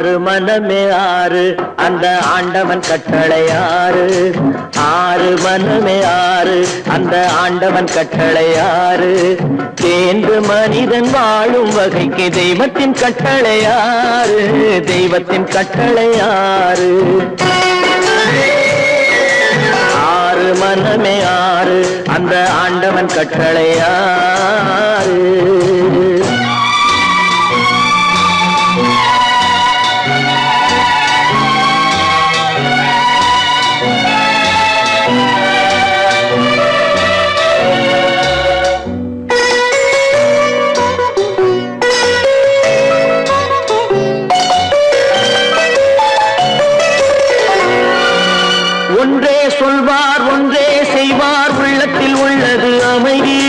ஆறு மனமே ஆறு அந்த ஆண்டவன் கட்டளை ஆறு. ஆறு மனமே ஆறு அந்த ஆண்டவன் கட்டளை ஆறு. தேர்ந்து மனிதன் வாழும் வகைக்கு தெய்வத்தின் கட்டளை ஆறு. தெய்வத்தின் கட்டளை ஆறு. ஆறு மனமே ஆறு அந்த ஆண்டவன் கட்டளை ஆறு. ஒன்றே சொல்வார் ஒன்றே செய்வார் உள்ளத்தில் உள்ளது அமைதி.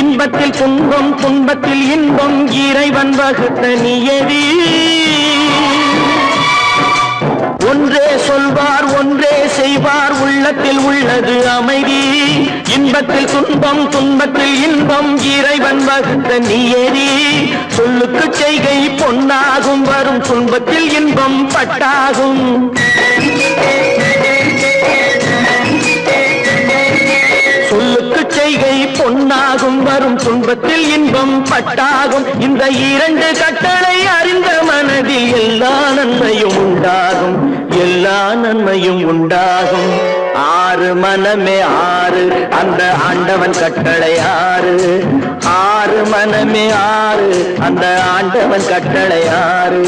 இன்பத்தில் துன்பம் துன்பத்தில் இன்பம் இறைவன் வகுத்த நியதி. ஒன்றே சொல்வார் ஒன்றே செய்வார் உள்ளத்தில் உள்ளது அமைதி. இன்பத்தில் துன்பம் துன்பத்தில் இன்பம் இறைவன் வகுத்த நியதி. சொல்லுக்கு செய்கை பொன்னாகும் வரும் துன்பத்தில் இன்பம் பட்டாகும். சொல்லுக்கு செய்கை பொன்னாகும் வரும் துன்பத்தில் இன்பம் பட்டாகும். இந்த இரண்டு கட்டளை அறிந்த மனதில் எல்லா நன்மையும் உண்டாகும். எல்லா நன்மையும் உண்டாகும். ஆறு மனமே ஆறு அந்த ஆண்டவன் கட்டளை ஆறு. ஆறு மனமே ஆறு அந்த ஆண்டவன் கட்டளை ஆறு.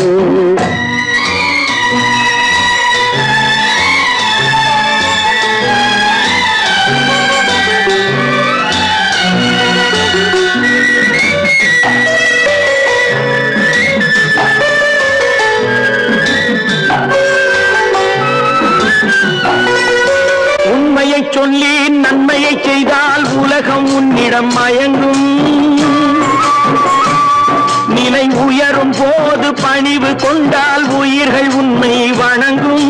உண்மையை சொல்லி நன்மையை செய்தால் உலகம் உன்னிடம் மயங்கும். நிலை உயரும் போது பணிவு கொண்டால் உயிர்கள் உன்னை வணங்கும்.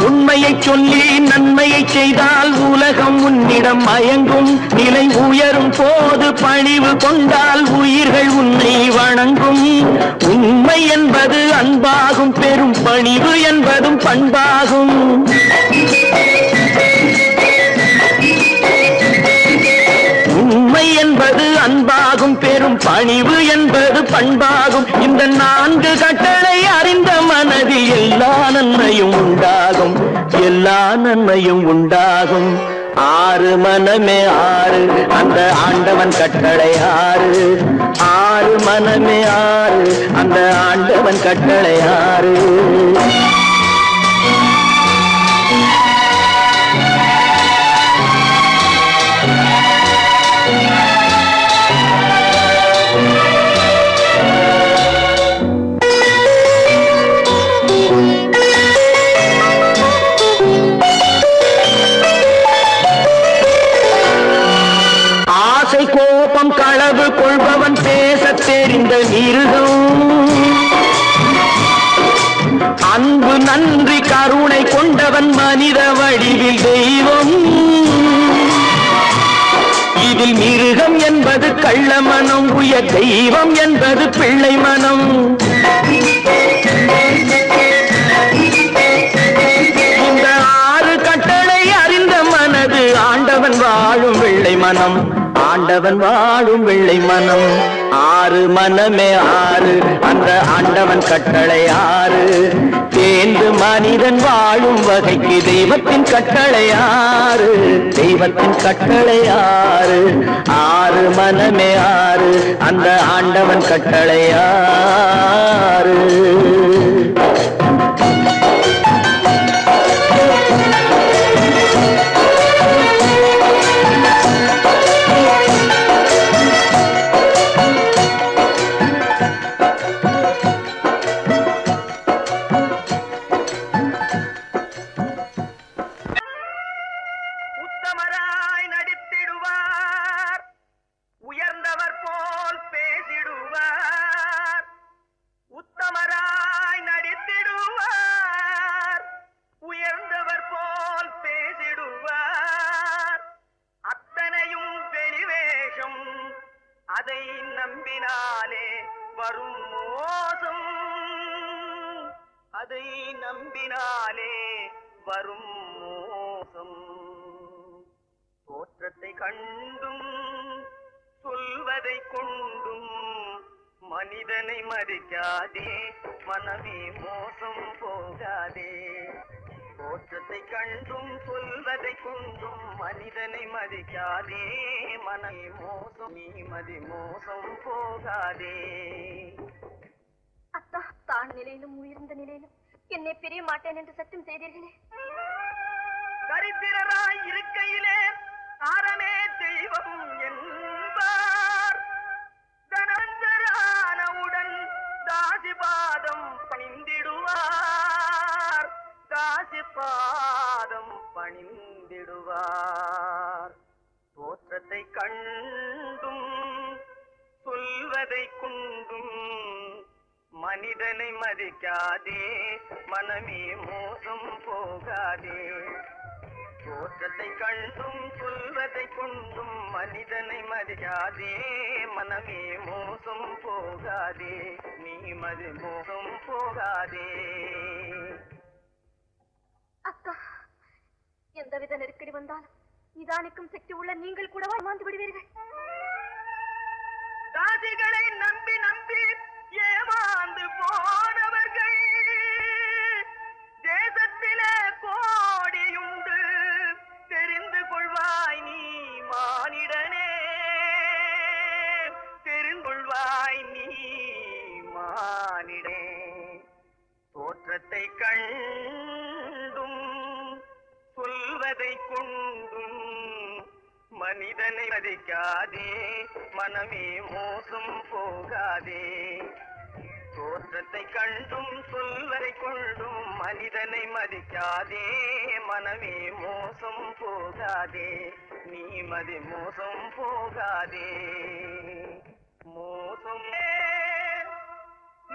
உண்மையை சொல்லி நன்மையை செய்தால் உலகம் உன்னிடம் மயங்கும். நிலை உயரும் போது பணிவு கொண்டால் உயிர்கள் உன்னை வணங்கும். உண்மை என்பது அன்பாகும். பெரும் பணிவு என்பதும் பண்பாகும். உண்மை என்பது அன்பாகும். பெரும் பணிவு என்பது பண்பாகும். இந்த நான்கு கட்டளை அறிந்த மனதில் எல்லா நன்மையும் உண்டாகும். எல்லா நன்மையும் உண்டாகும். ஆறு மனமே ஆறு அந்த ஆண்டவன் கட்டளை ஆறு. ஆறு மனமே ஆறு அந்த ஆண்டவன் கட்டளை ஆறு. கோபம் களவு கொள்பவன் பேச தெரிந்த மிருகம். அன்பு நன்றி கருணை கொண்டவன் மனித வடிவில் தெய்வம். இதில் மிருகம் என்பது கள்ள மனம். உயர் தெய்வம் என்பது பிள்ளை மனம். இந்த ஆறு கட்டளை அறிந்த மனது ஆண்டவன் வாழும் வெள்ளை மனம். ஆண்டவன் வாழும் வெள்ளை மனம். ஆறு மனமே ஆறு அந்த ஆண்டவன் கட்டளை ஆறு. தேர்ந்து மனிதன் வாழும் வகைக்கு தெய்வத்தின் கட்டளை ஆறு. தெய்வத்தின் கட்டளை ஆறு. ஆறு மனமே ஆறு அந்த ஆண்டவன் கட்டளை ஆறு. உயர்ந்தவர் போல் பேசிடுவார். உத்தமராய் நடி அதை நம்பினாலே வரும் மோசம், அதை நம்பினாலே வரும் மோசம். தோற்றத்தை கண்டும் சொல்வதை கொண்டும் மனிதனை மதிக்காதே, மனமே மோசம் போகாதே. தோற்றத்தை கண்டும் சொல்வதை கொண்டும் மனிதனை மதிக்காதே, மனமே மோசம், நீ மதி மோசம் போகாதே. அத்தா, தான் நிலையிலும் உயர்ந்த நிலையிலும் என்னை பிரிய மாட்டேன் என்று சத்தியம் செய்தீர்களே. தரித்திரராய் இருக்கையிலே ஆரமே தெய்வம் என்பார், தனந்தரானவுடன் தாசிபாதம் பணிந்திடுவார், தாசிபாதம் பணிந்திடுவார். தோற்றத்தை கண்டும் சொல்வதை கொண்டும் மனிதனை மதிக்காதே, மனமே மோசம் போகாதே. தோற்றத்தை கண்டும் சொல்வதை கொண்டும் மனிதனை மதிக்காதே, மனமே மோசம் போகாதே, நீ மதி மோசம் போகாதே. அத்தா, எந்தவித நெருக்கடி வந்தாலும் நிதானிக்கும் சக்தி உள்ள நீங்கள் கூடவா ஏமாந்து விடுவீர்கள்? தாசிகளை நம்பி நம்பி ஏமாந்து போனவர்கள் தேசத்திலே கோடியுண்டு, தெரிந்து கொள்வாய் நீ மானிடனே, தெரிந்து கொள்வாய் நீ மானிடே. தோற்றத்தை கண்டும் சொல்வதை கொண்டும் மனிதனை மதிக்காதே, மனமே மோசம் போகாதே. தோற்றத்தை கண்டும் சொல்வதை கொண்டும் மனிதனை மதிக்காதே, மனமே மோசம் போகாதே, நீ மதி மோசம் போகாதே. மோசம்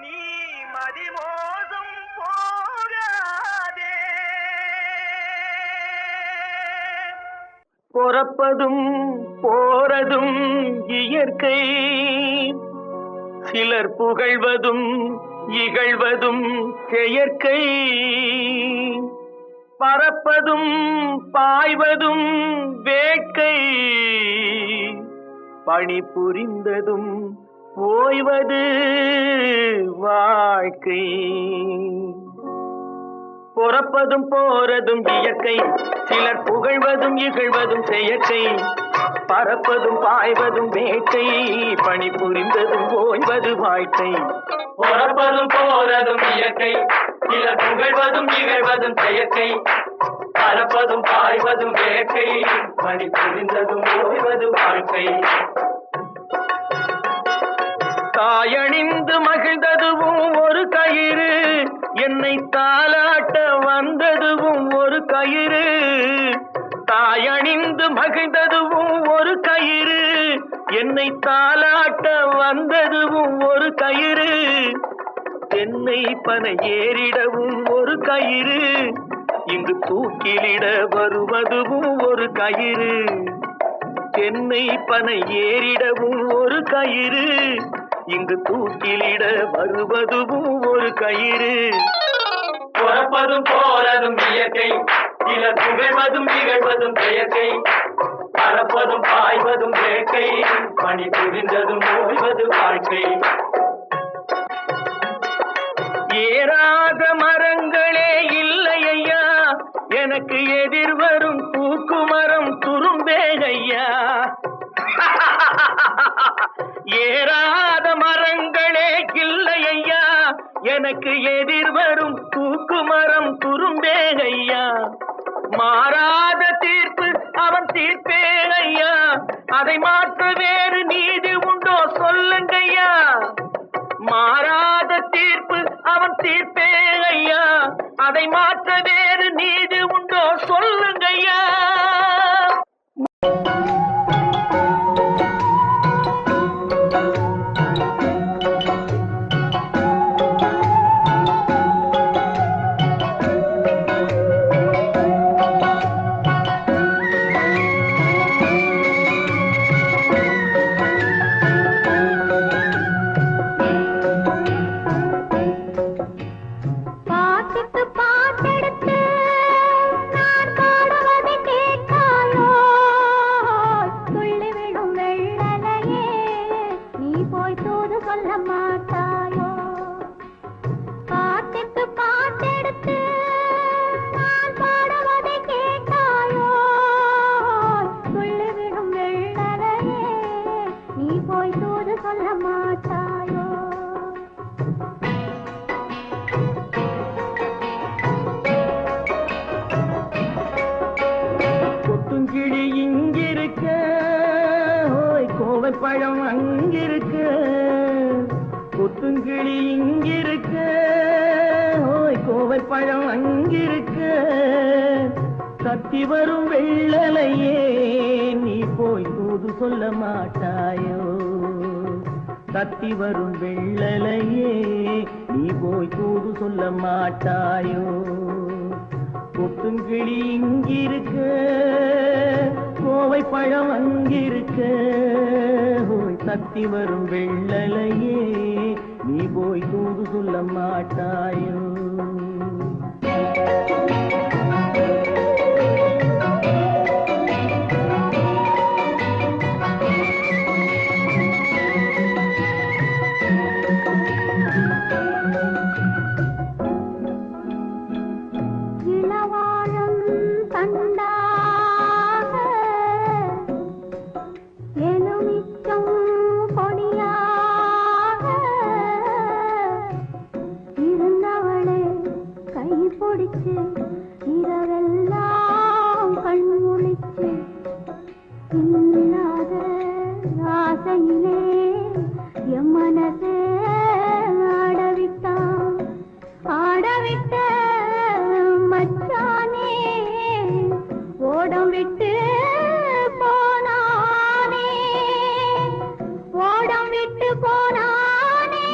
நீ மதி மோசம் போகாதே. பொறப்பதும் போறதும் இயற்கை, சிலர் புகழ்வதும் இகழ்வதும் செயற்கை. பறப்பதும் பாய்வதும் வேட்கை, பணி புரிந்ததும் ஓய்வது வாழ்க்கை. பொறப்பதும் போறதும் இயற்கை, சிலர் புகழ்வதும் இகழ்வதும் செயற்கை. பறப்பதும் பாய்வதும் வேட்கை, பணி புரிந்ததும் ஓய்வது வாழ்க்கை. பொறப்பதும் போறதும் இயற்கை, சிலர் புகழ்வதும் இகழ்வதும் செயற்கை. பறப்பதும் பாய்வதும் வேட்கை, பணி புரிந்ததும் ஓய்வது வாழ்க்கை. தாயணிந்து மகிழ்ந்ததுவும் ஒரு கயிறு, என்னை தாலாட்ட வந்ததுவும் ஒரு கயிறு. தாயணிந்து மகிழ்ந்ததுவும் ஒரு கயிறு, என்னை தாலாட்ட வந்ததுவும் ஒரு கயிறு. தென்னை பனை ஏறிடவும் ஒரு கயிறு, இங்கு தூக்கிலிட வருவதுவும் ஒரு கயிறு. தென்னை பனை ஏறிடவும் ஒரு கயிறு, இங்கு தூக்கிலிட வருவதுவும் ஒரு கயிறு. பொறப்பதும் போறதும் இயற்கை, சிலர் புகழ்வதும் இகழ்வதும் செயற்கை. பறப்பதும் பாய்வதும் வேட்கை, பணி புரிந்ததும் ஓய்வது வாழ்க்கை. ஏறாத மரங்களே இல்லை ஐயா, எனக்கு எதிர் வரும் தூக்கு மரம் துரும்பேகையா. ஏறாத மரங்களே இல்லை ஐயா, எனக்கு எதிர் வரும் தூக்கு மரம் துரும்பேகையா. மாறாத தீர்ப்பு அவன் தீர்ப்பே ஐயா, அதை மாற்ற வேறு நீதி உண்டோ சொல்லுங்கய்யா. மாறாத தீர்ப்பு அவன் தீர்ப்பே ஐயா, அதை மாற்ற வேறு நீதி உண்டோ சொல்லுங்கய்யா. போய் தூது சொல்ல மாட்டாயோ? பாட்டுக்கு பாட்டெடுத்து நான் பாடுவதை கேட்டாயோ? சொல்லிவிடும் வெள்ளலையே நீ போய் தூது சொல்ல மாட்டாயோ? கொத்துங்கிளி இங்கிருக்க, கோவை பழம் அங்கிருக்க. கொத்துங்கிளி இங்கிருக்க, கோவை பழம் அங்கிருக்க. கத்தி வரும் வெள்ளலையே நீ போய் தூது சொல்ல மாட்டாயோ? கத்தி வரும் வெள்ளலையே நீ போய் தூது சொல்ல மாட்டாயோ? கொத்துங்கிளி இங்கிருக்க, கோவை பழம் அங்கிருக்க. கத்தி வரும் வெள்ளலையே நீ போய் தூது சொல்ல மாட்டாயோ? இரவெல்லாம் கண்முழிச்சு இல்லாத ஆசையிலே என் மனசே ஆடவிட்டான். ஆடவிட்ட மச்சானே ஓடம் விட்டு போனானே, ஓடம் விட்டு போனானே.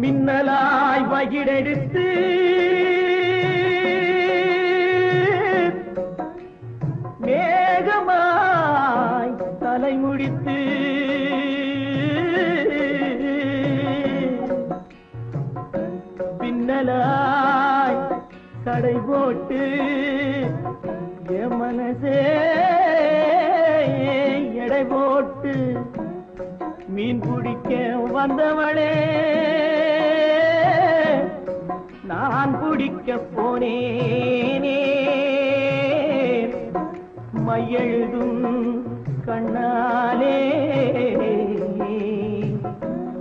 மின்னலாய் வகிடெடுத்து மேகமாய் தலைமுடித்து பின்னலாய் கடை போட்டு என் மனசே எடை போட்டு மீன் பிடிக்க வந்தவளே நான் பிடிக்க போனேனே. மையெழுதும் கண்ணாலே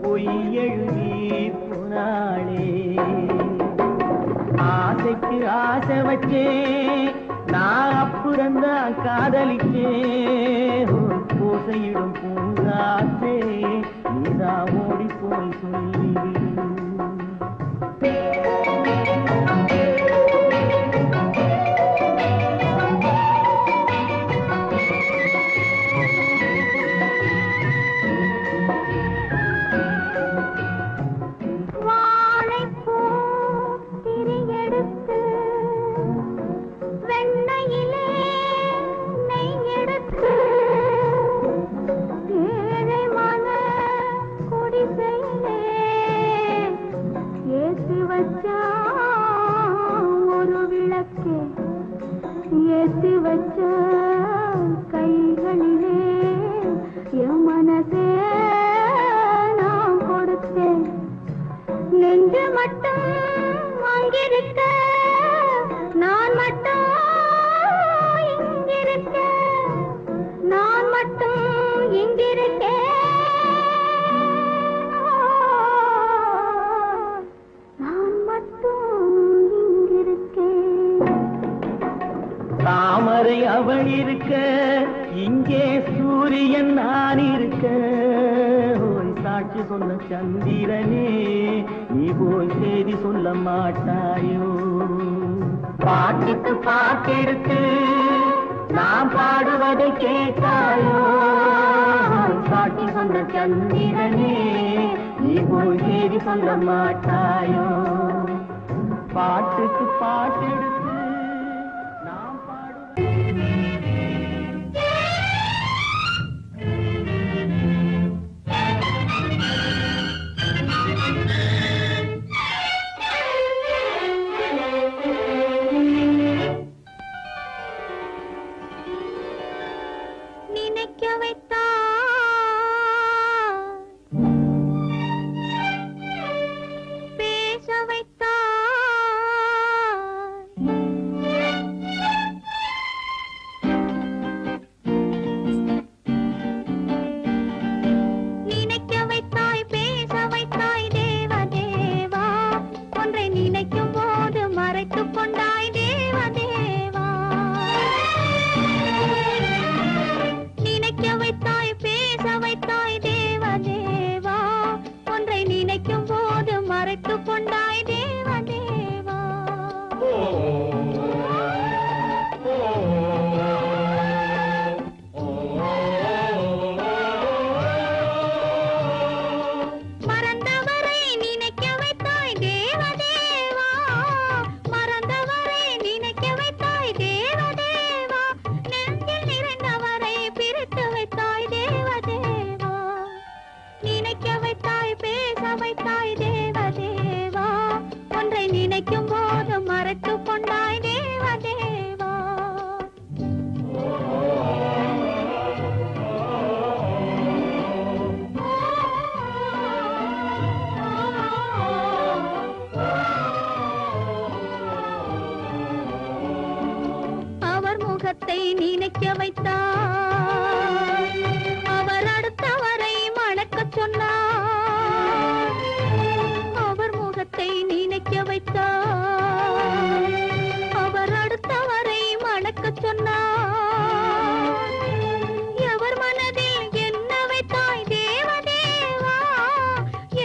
பொய் எழுதி போனாளே. ஆசைக்கு ஆசை வச்சேன் நான் அப்புறந்தான் காதலிச்சேன். பூசையிடும் பூங்காற்றே நீதான் ஓடி போய் சொல்லிவிடு. ஒரு விளக்கு ஏற்றி வச்ச கைகளிலே என் மனசே நான் கொடுத்தேன். நெஞ்சு மட்டும் அங்கிருக்க நான் மட்டும் இங்கிருக்க, நான் மட்டும் இங்கிருக்கேன். தாமரை அவள் இருக்க இங்கே சூரியன் நான் இருக்க. சாட்சி சொன்ன சந்திரனே நீ போய் செய்தி சொல்ல மாட்டாயோ? பாட்டுக்கு பாட்டெடுத்து நான் பாடுவதை கேட்டாயோ சாட்டி சொன்ன சந்திரனே நீ போய் செய்தி சொல்ல மாட்டாயோ பாட்டுக்கு பாட்டெடுத்து நான் நினைக்க வைத்தா பேச வைத்தா நினைக்க வைத்தாய் பேச வைத்தாய் தேவ தேவா ஒன்றை நினைக்கும் போது மறைத்துக் கொண்டாய் தேவ தேவா நினைக்க வைத்தாய் பேச வைத்தாய் தேவ தேவா ஒன்றை நினைக்கும் போது மறைத்துக் கொண்டாய் தேவ தேவா மறந்தவரை நினைக்க வைத்தாய் தேவ தேவா மறந்தவரை நினைக்க வைத்தாய் தேவ தேவா நெஞ்சில் நிறைந்தவரை பிரித்து வைத்தாய் தேவ தேவா நினைக்க வைத்தாய் பேச வைத்தாய் தேவ தேவா ஒன்றை நினைக்கும் போது மறைத்துக் கொண்டாய் தேவ தேவா அவர் முகத்தை நினைக்க வைத்தார் அவர் அடுத்தவரை மணக்கச் சொன்னார் அவர் முகத்தை நினைக்க வைத்தார் அவர் அடுத்தவரை மணக்கச் சொன்னார் எவர் மனதில் என்ன வைத்தாய் தேவ தேவா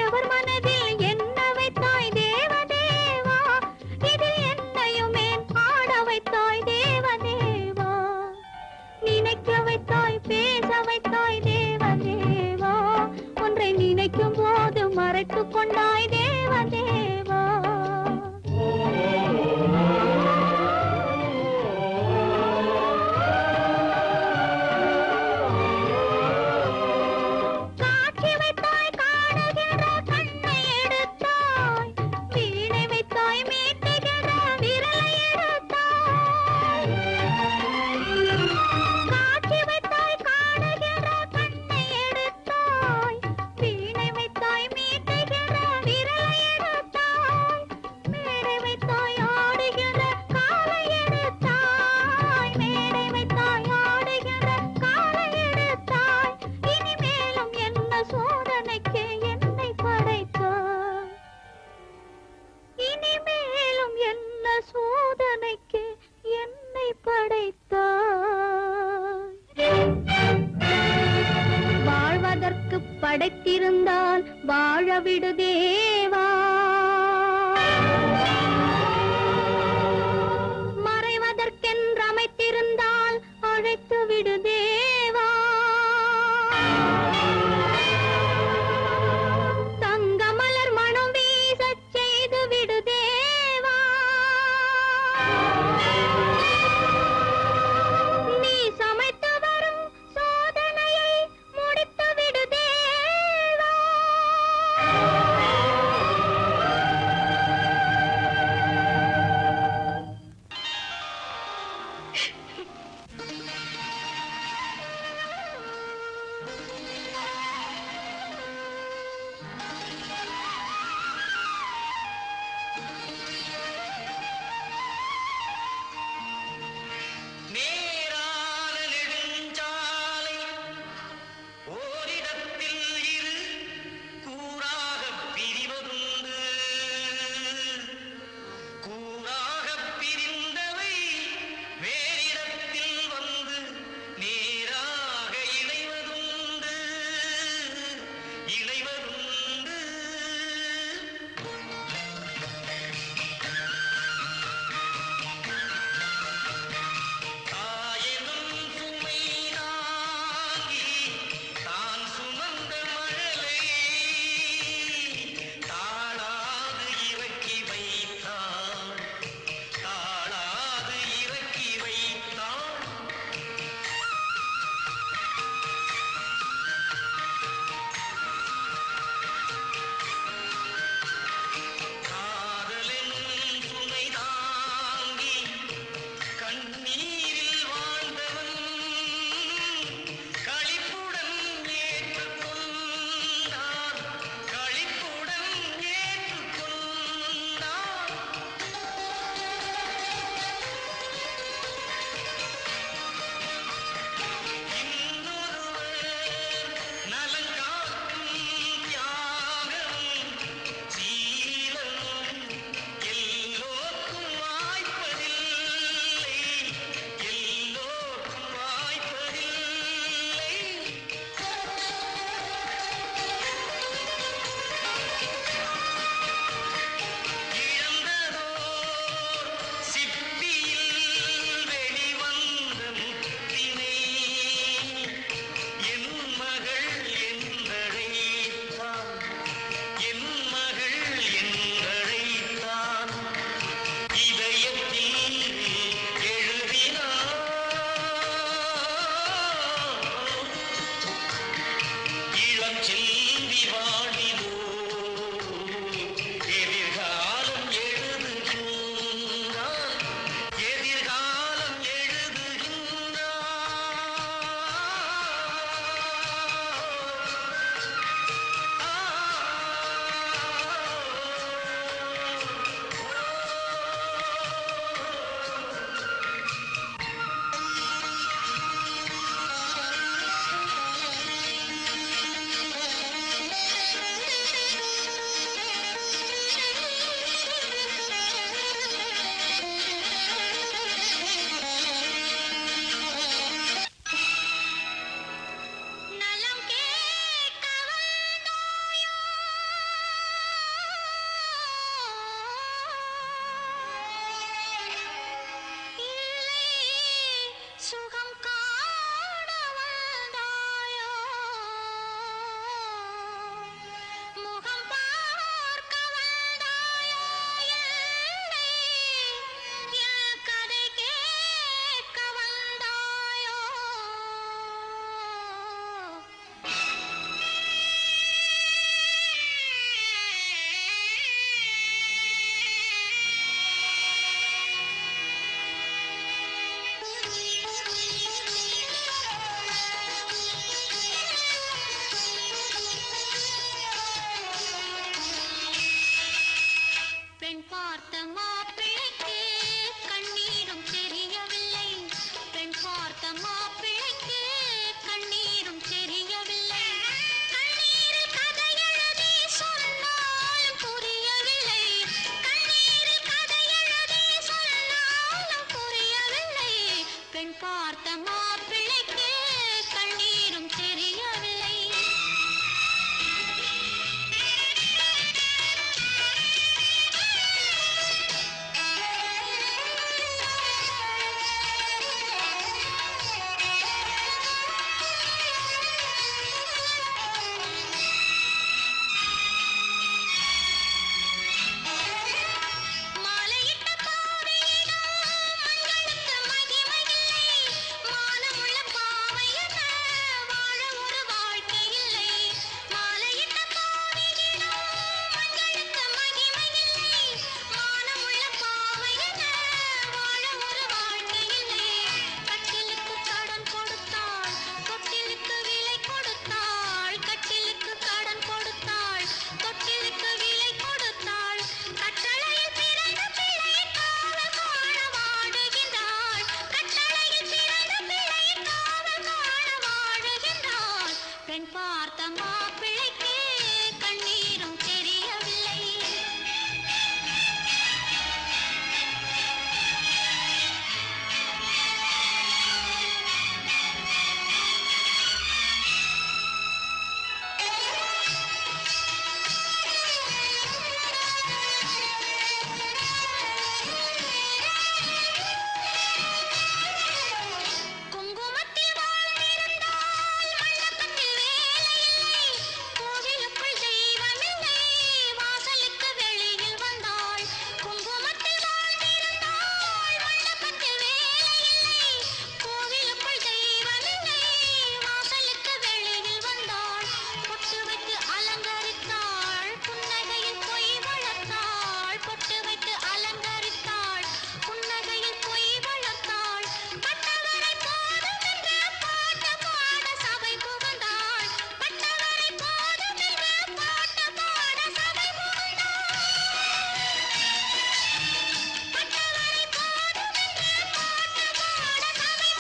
எவர் மனதில் என்ன வைத்தாய் தேவ தேவா இதில் என்னையுமே ஆட வைத்தாய் தேவ தேவா நினைக்க வைத்தாய் பேச வைத்தாய் தேவ தேவா ஒன்றை நினைக்கும் போது மறைத்துக் கொண்டாய் தேவ தேவா காட்சி வைத்தாய் காணுகிற கண்ணை எடுத்தாய் வீணை வைத்தாய் மீட்டுகிற விரலை எடுத்தாய் காட்சி வைத்தாய் காணுகிற கண்ணை எடுத்தாய் வீணை வைத்தாய் மீட்டுகிற விரலை எடுத்தாய் மேடை வைத்தாய் ஆடுகிற காலை எடுத்தாய் மேடை வைத்தாய் ஆடுகிற காலை எடுத்தாய் இனிமேலும் என்ன சோதனைக்கு என்னை படைத்தாய் இனிமேலும் என்ன சோதனைக்கு என்னை படைத்தாய் வாழ்வதற்கு படைத்திருந்தால் வாழ விடு தேவா மறைவதற்கென்று அமைத்திருந்தால் அழைத்து விடு தேவா தங்க மலர் மனம் வீசச் செய்து விடு தேவா நீ சமைத்து வரும் சோதனையை முடித்து விடு தேவா மாப்பிள்ளைக்கு கண்ணீரும் தெரியவில்லை. கண்ணீரில் கதை எழுதி சொன்னாலும் புரியவில்லை. கண்ணீரில் கதை எழுதி சொன்னாலும் புரியவில்லை. பெண் பார்த்த மாப்பிள்ளைக்கு கண்ணீரும் தெரியவில்லை. மாலையிட்ட பாவையிடம் மங்களுக்கு மகிமையில்லை. மானமுள்ள பாவையென வாழ ஒரு வாழ்க்கை இல்லை. மாலையிட்ட பாவையிடம் மங்களுக்கு மகிமையில்லை. மானமுள்ள பாவையென வாழ ஒரு வாழ்க்கை இல்லை. கட்டிலுக்கு கடன் கொடுத்தாள், தொட்டிலுக்கு விலை கொடுத்தாள். கட்டிலுக்கு கடன் கொடுத்தாள், தொட்டிலுக்கு விலை கொடுத்தாள். கட்டளையில் பிறந்த பிள்ளை காவல் காண வாடுகின்றாள். கட்டளையில் பிறந்த பிள்ளை காவல் காண வாடுகின்றாள். பெண் பார்த்த மாப்பிள்ளைக்கு கண்ணீரும் தெரியவில்லை. குங்குமத்தில் வாழ்ந்திருந்தால் மண்டபத்தில் வேலையில்லை. கோவிலுக்குள் தெய்வமில்லை, வாசலுக்கு வெளியில் வந்தாள். குங்குமத்தில் வாழ்ந்திருந்தால் மண்டபத்தில் வேலையில்லை. கோவிலுக்குள் தெய்வமில்லை, வாசலுக்கு வெளியில் வந்தாள். பொட்டு வைத்து அலங்கரித்தாள், புன்னகையில் பொய் வளர்த்தாள். பொட்டு வைத்து அலங்கரித்தாள், புன்னகையில் பொய் வளர்த்தாள். பட்டவரை போதும் என்று பாட்டு பாட சபை புகுந்தாள். பட்டவரை போதும் என்று பாட்டு பாட சபை புகுந்தாள். பட்டவரை போதும் என்று பாட்டு பாட சபை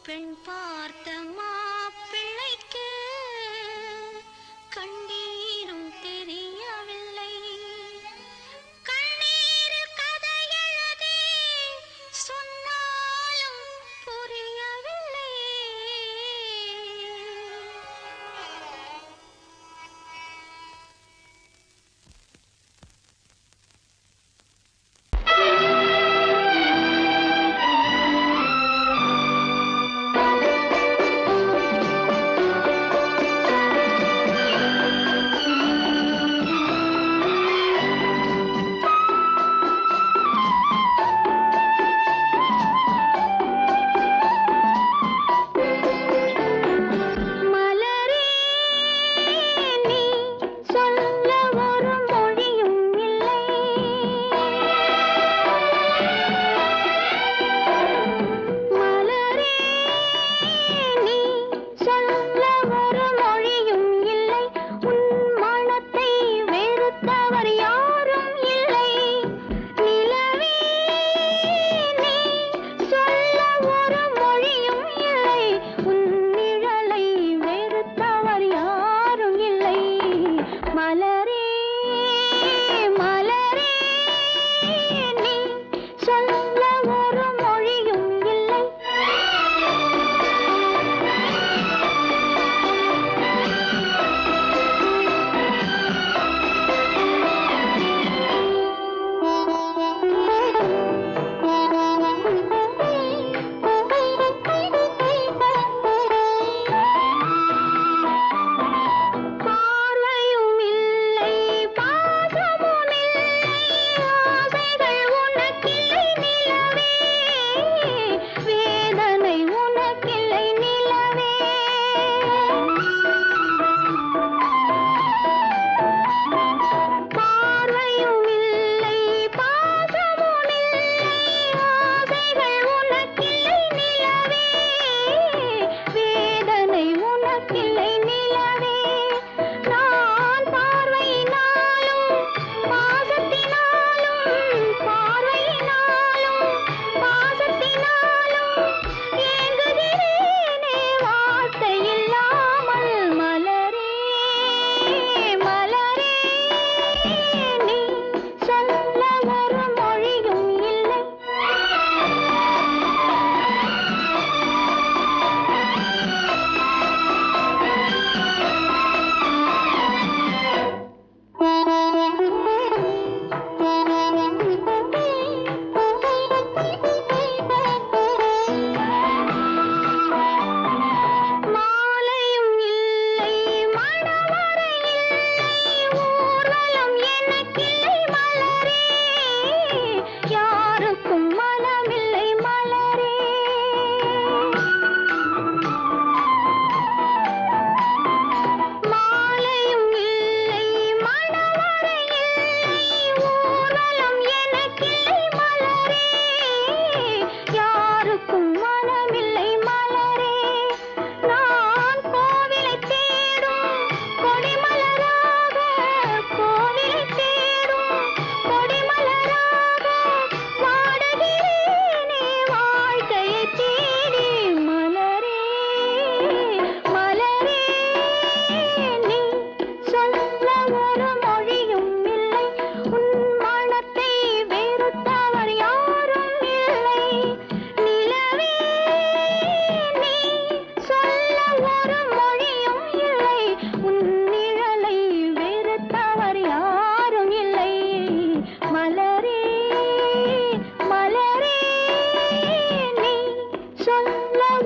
பெண் பார்த்த மாப்பிள்ளைக்கு கண்ணீரும் தெரியவில்லை. கண்ணீரில் கதை எழுதி சொன்னாலும் புரியவில்லை.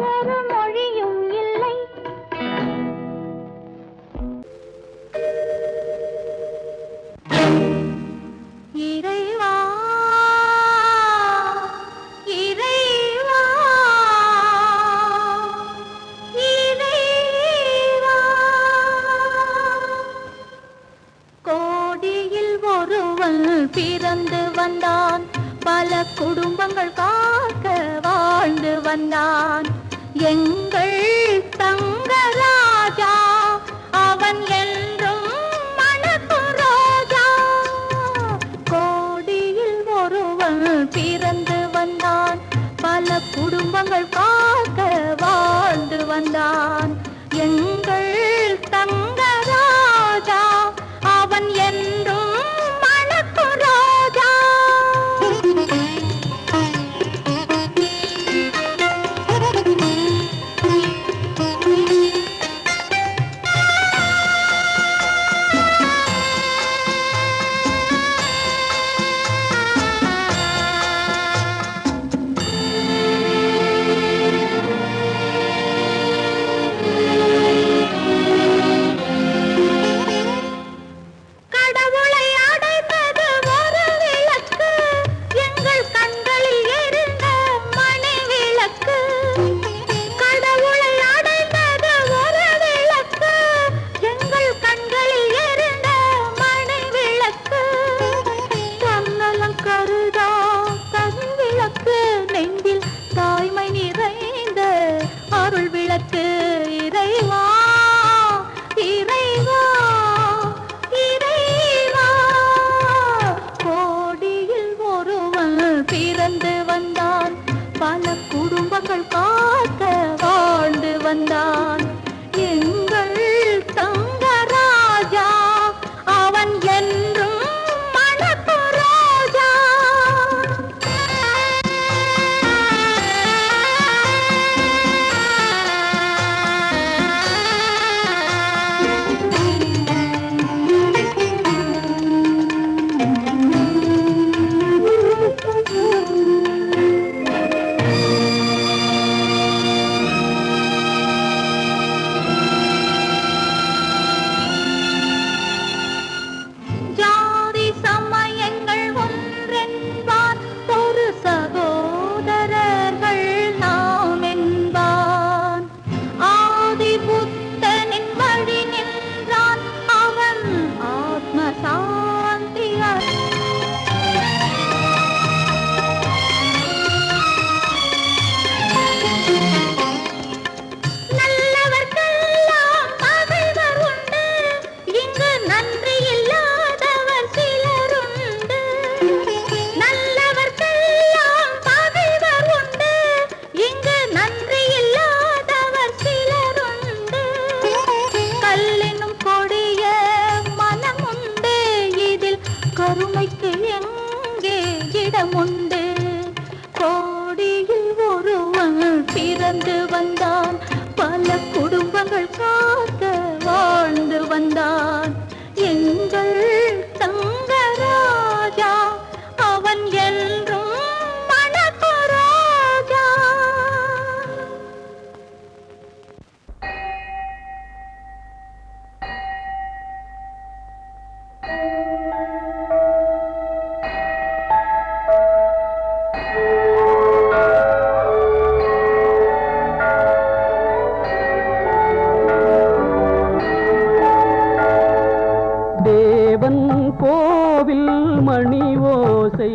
ஒரு மொழியும் இல்லை. இறைவா இறைவா இறைவா, கோடியில் ஒருவன் பிறந்து வந்தான், பல குடும்பங்கள் காக்க வாழ்ந்து வந்தான். எங்கள் தங்கராஜா அவன் என்றும் மணக்கும் ரோஜா. கோடியில் ஒருவன் பிறந்து வந்தான், பல குடும்பங்கள் காக்க வாழ்ந்து வந்தான். எங்கள் தங்கராஜா அவன் என்றும் மணக்கும் ரோஜா. கடவுளை அடைந்தது ஒரு விளக்கு, எங்கள் கண்களில் எரிந்த மணி விளக்கு. கடவுளை அடைந்தது ஒரு விளக்கு, எங்கள் கண்களில் எரிந்த மணி விளக்கு. தன்னலம் கருதா தனி விளக்கு, நெஞ்சில் தாய்மை நிறைந்த அருள் விளக்கு. இறைவா இறைவா இறைவா, கோடியில் ஒருவன் பிறந்து வந்தான், பல குடும்பங்கள் காக்க வாழ்ந்து வந்தான். எங்கள் தங்கராஜா அவன் என்றும் மணக்கும் ரோஜா. ஜாதி சமயங்கள் ஒன்றென்பார், ஒரு சகோதரர்கள் நாம் என்பான். ஆதி புத்தனின் வழி நின்றான், அவன் ஆத்ம சாந்தி நல்லவர்க்கெல்லாம் பகைவர் உண்டு, இங்கு நன்றி இல்லாதவர் சிலருண்டு. நல்லவர்க்கெல்லாம் பகைவர் உண்டு, இங்கு நன்றி இல்லாதவர் சிலருண்டு. கல்லினும் கொடிய மனமுண்டு, இதில் கருணைக்கு எங்கே இடமுண்டு. கோடியில் ஒருவன் பிறந்து வந்தான், பல குடும்பங்கள் காக்க வாழ்ந்து வந்தான். எங்கள் தங்கராஜா அவன் என்றும் மணக்கும் ரோஜா. தேவன் கோவில் மணி ஓசை,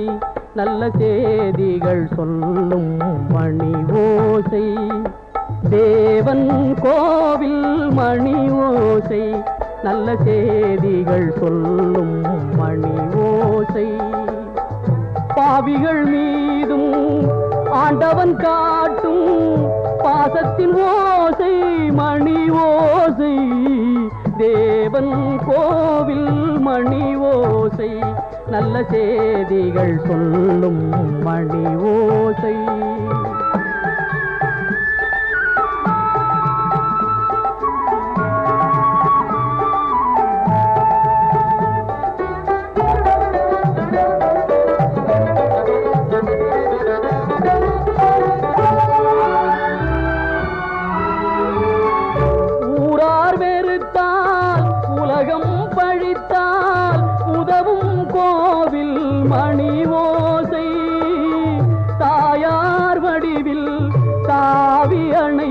நல்ல செய்திகள் சொல்லும் மணி ஓசை. தேவன் கோவில் மணி ஓசை, நல்ல செய்திகள் சொல்லும் மணி ஓசை. பாவிகள் மீதும் ஆண்டவன் காட்டும் பாசத்தின் ஓசை மணி ஓசை. தேவன் கோவில் மணி ஓசை, நல்ல செய்திகள் சொல்லும் மணி ஓசை.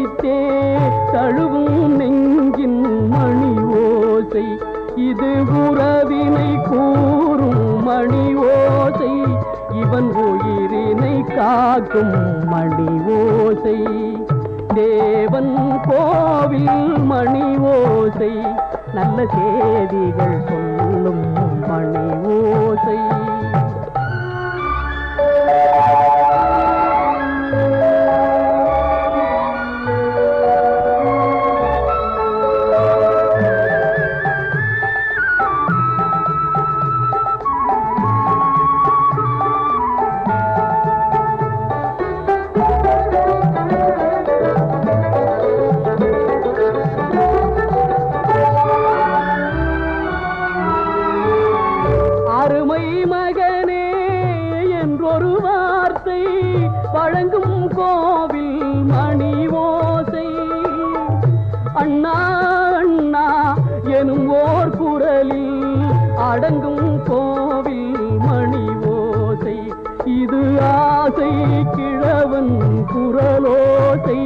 வைத்தே தழுவும் நெஞ்சின் மணி ஓசை, இது உறவினை கூறும் மணி ஓசை, இவன் உயிரினை காக்கும் மணி ஓசை. தேவன் கோவில் மணி ஓசை, நல்ல செய்திகள் சொல்லும் மணி ஓசை. வழங்கும் கோவில் மணி ஓசை, அண்ணா அண்ணா எனும் ஓர் குரலில் அடங்கும் கோவில் மணி ஓசை, இது ஆசை கிழவன் குரலோசை,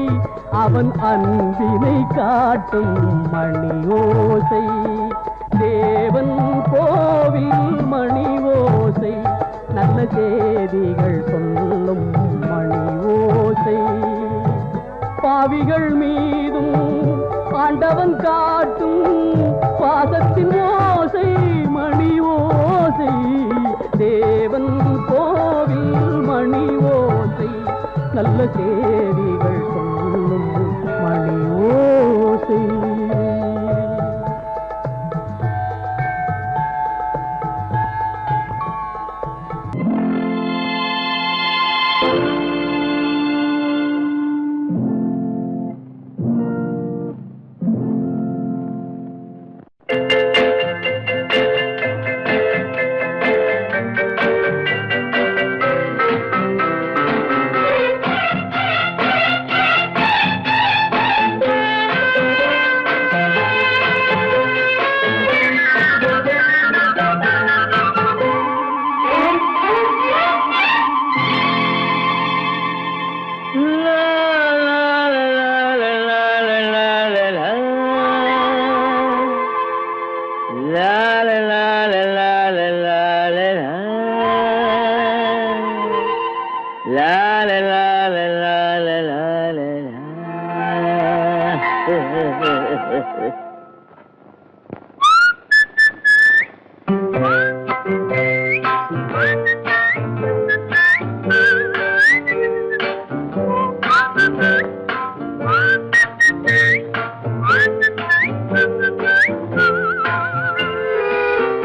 அவன் அன்பினை காட்டும் மணி ஓசை. தேவன் கோவில் மணி ஓசை, நல்ல செய்திகள் சொல்லும் மணி ஓசை. பாவிகள் மீதும் ஆண்டவன் காட்டும் பாசத்தின் ஓசை மணி ஓசை. தேவன் கோவில் மணி ஓசை, நல்ல செய்திகள் சொல்லும் மணி ஓசை.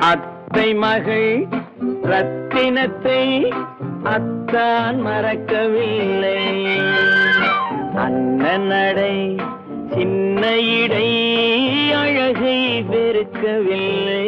அத்தை மகள் ரத்தினத்தை அத்தான் மறக்கவில்லை, அண்ணன் நடை சின்ன இடை அழகை வெறுக்கவில்லை.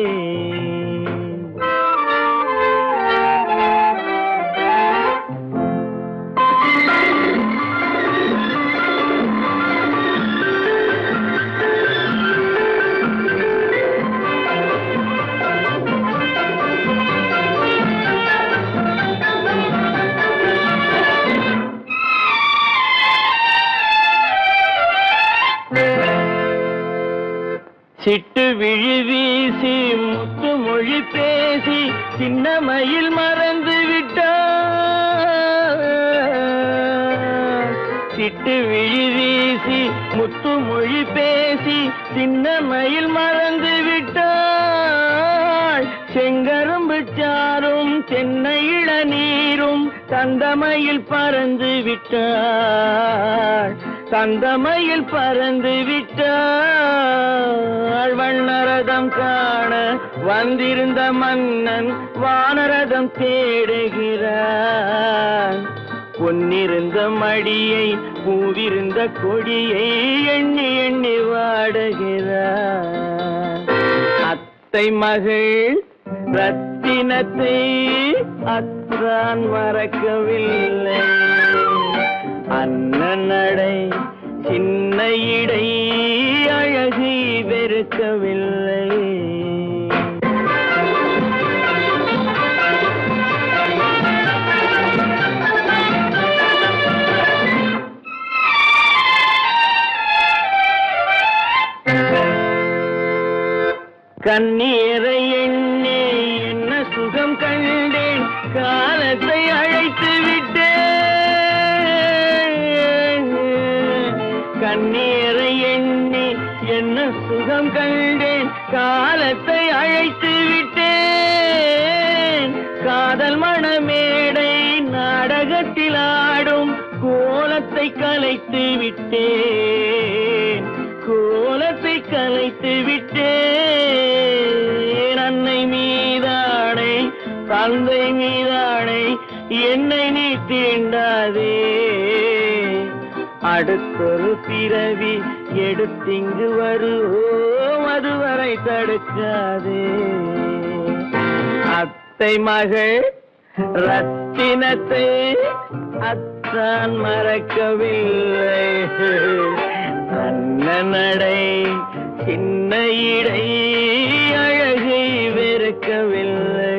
சிட்டு விழி வீசி முத்து மொழி பேசி சின்ன மயில் மறந்து விட்டார். சிட்டு விழி வீசி முத்து மொழி பேசி சின்ன மயில் மறந்து விட்டாள். செங்கரும்பு சாரும் தென்னை இளநீரும் தந்தமயில் பறந்து விட்டாள். தந்தமயில் பறந்து விட்டாள். வண்ணரதம் காண வந்திருந்த மன்னன் வானரதம் தேடுகிறான். பொன்னிருந்த மடியை பூவிருந்த கொடியை எண்ணி எண்ணி வாடுகிறான். அத்தை மகள் ரத்தினத்தை அத்தான் மறக்கவில்லை, அண்ணன் நடை சின்ன இடை அழகை வெறுக்கவில்லை. கண்ணீரை எண்ணி என்ன சுகம் கண்டேன், காலத்தை அழைத்து விட்டேன். கண்ணீரை எண்ணி என்ன சுகம் கண்டேன், காலத்தை அழைத்து விட்டேன். காதல் மணமேடை நாடகத்தில் ஆடும் கோலத்தை கலைத்து விட்டேன், கோலத்தை கலைத்து விட்டேன். அன்னை மீதானை தந்தை மீதானை என்னை நீ தீண்டாதே, அடுத்தொரு பிறவி எடுத்திங்கு வருவோம், அதுவரை தடுக்காதே. அத்தை மகள் ரத்தினத்தை அத்தான் மறக்கவில்லை, அண்ண நடை சின்ன இடை அழகை வெறுக்கவில்லை.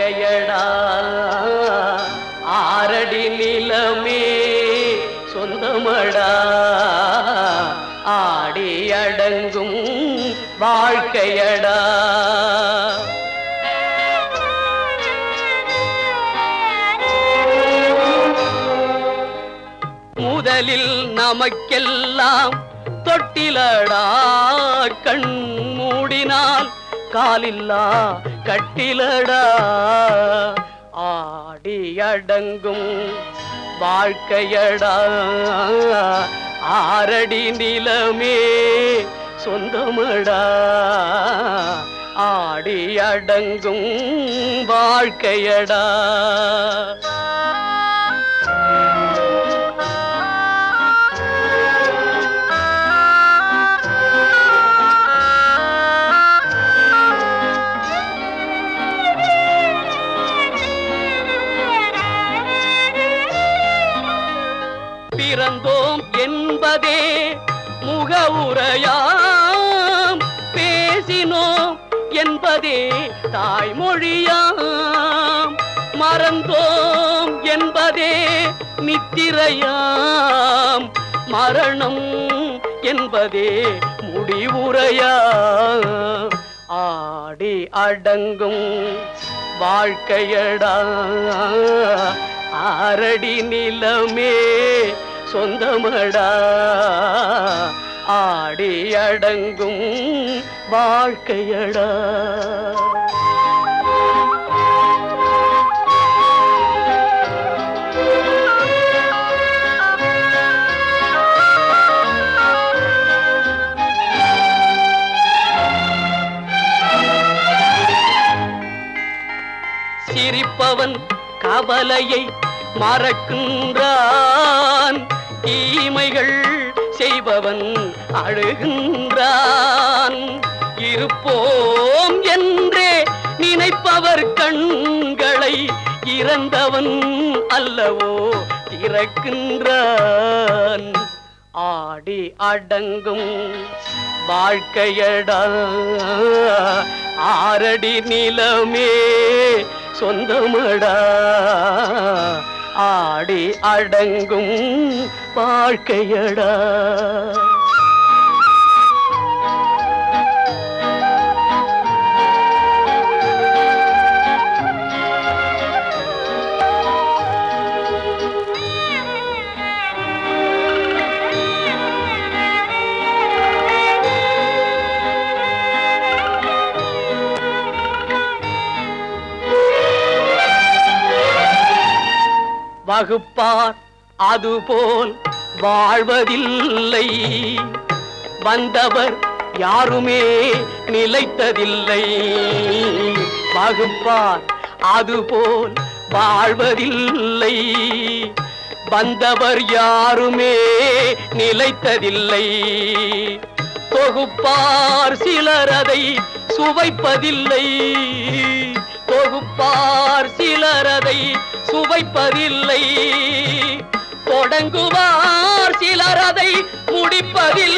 வாழ்க்கையடா ஆரடி நிலமே சொந்தமடா ஆடி அடங்கும் வாழ்க்கையடா. முதலில் நமக்கெல்லாம் தொட்டிலடா கண் மூடினால் காலில்லா கட்டிலடா ஆடி அடங்கும் வாழ்க்கையடா ஆரடி நிலமே சொந்தமடா ஆடி அடங்கும் வாழ்க்கையடா. பிறந்தோம் என்பதே முகவுரையாம் பேசினோம் என்பதே தாய்மொழியாம் மறந்தோம் என்பதே நித்திரையாம் மரணம் என்பதே முடிவுரையாம் ஆடி அடங்கும் வாழ்க்கையடா ஆரடி நிலமே சொந்தமடா ஆடி அடங்கும் வாழ்க்கையடா. சிரிப்பவன் கவலையை மறக்கின்றான் தீமைகள் செய்பவன் அழுகின்றான் இருப்போம் என்றே நினைப்பவர் கண்களை இறந்தவன் அல்லவோ திறக்கின்றான் ஆடி அடங்கும் வாழ்க்கையடா ஆரடி நிலமே சொந்தமடா ஆடி அடங்கும் வாழ்க்கையடா. வகுப்பார் அதுபோல் வாழ்வதில்லை வந்தவர் யாருமே நிலைத்ததில்லை வகுப்பார் அதுபோல் வாழ்வதில்லை வந்தவர் யாருமே நிலைத்ததில்லை தொகுப்பார் சிலர் அதை சுவைப்பதில்லை தொகுப்பார் சிலர் அதை சுவைப்பதில்லை தொடங்குவார் சிலர் அதை முடிப்பதில்லை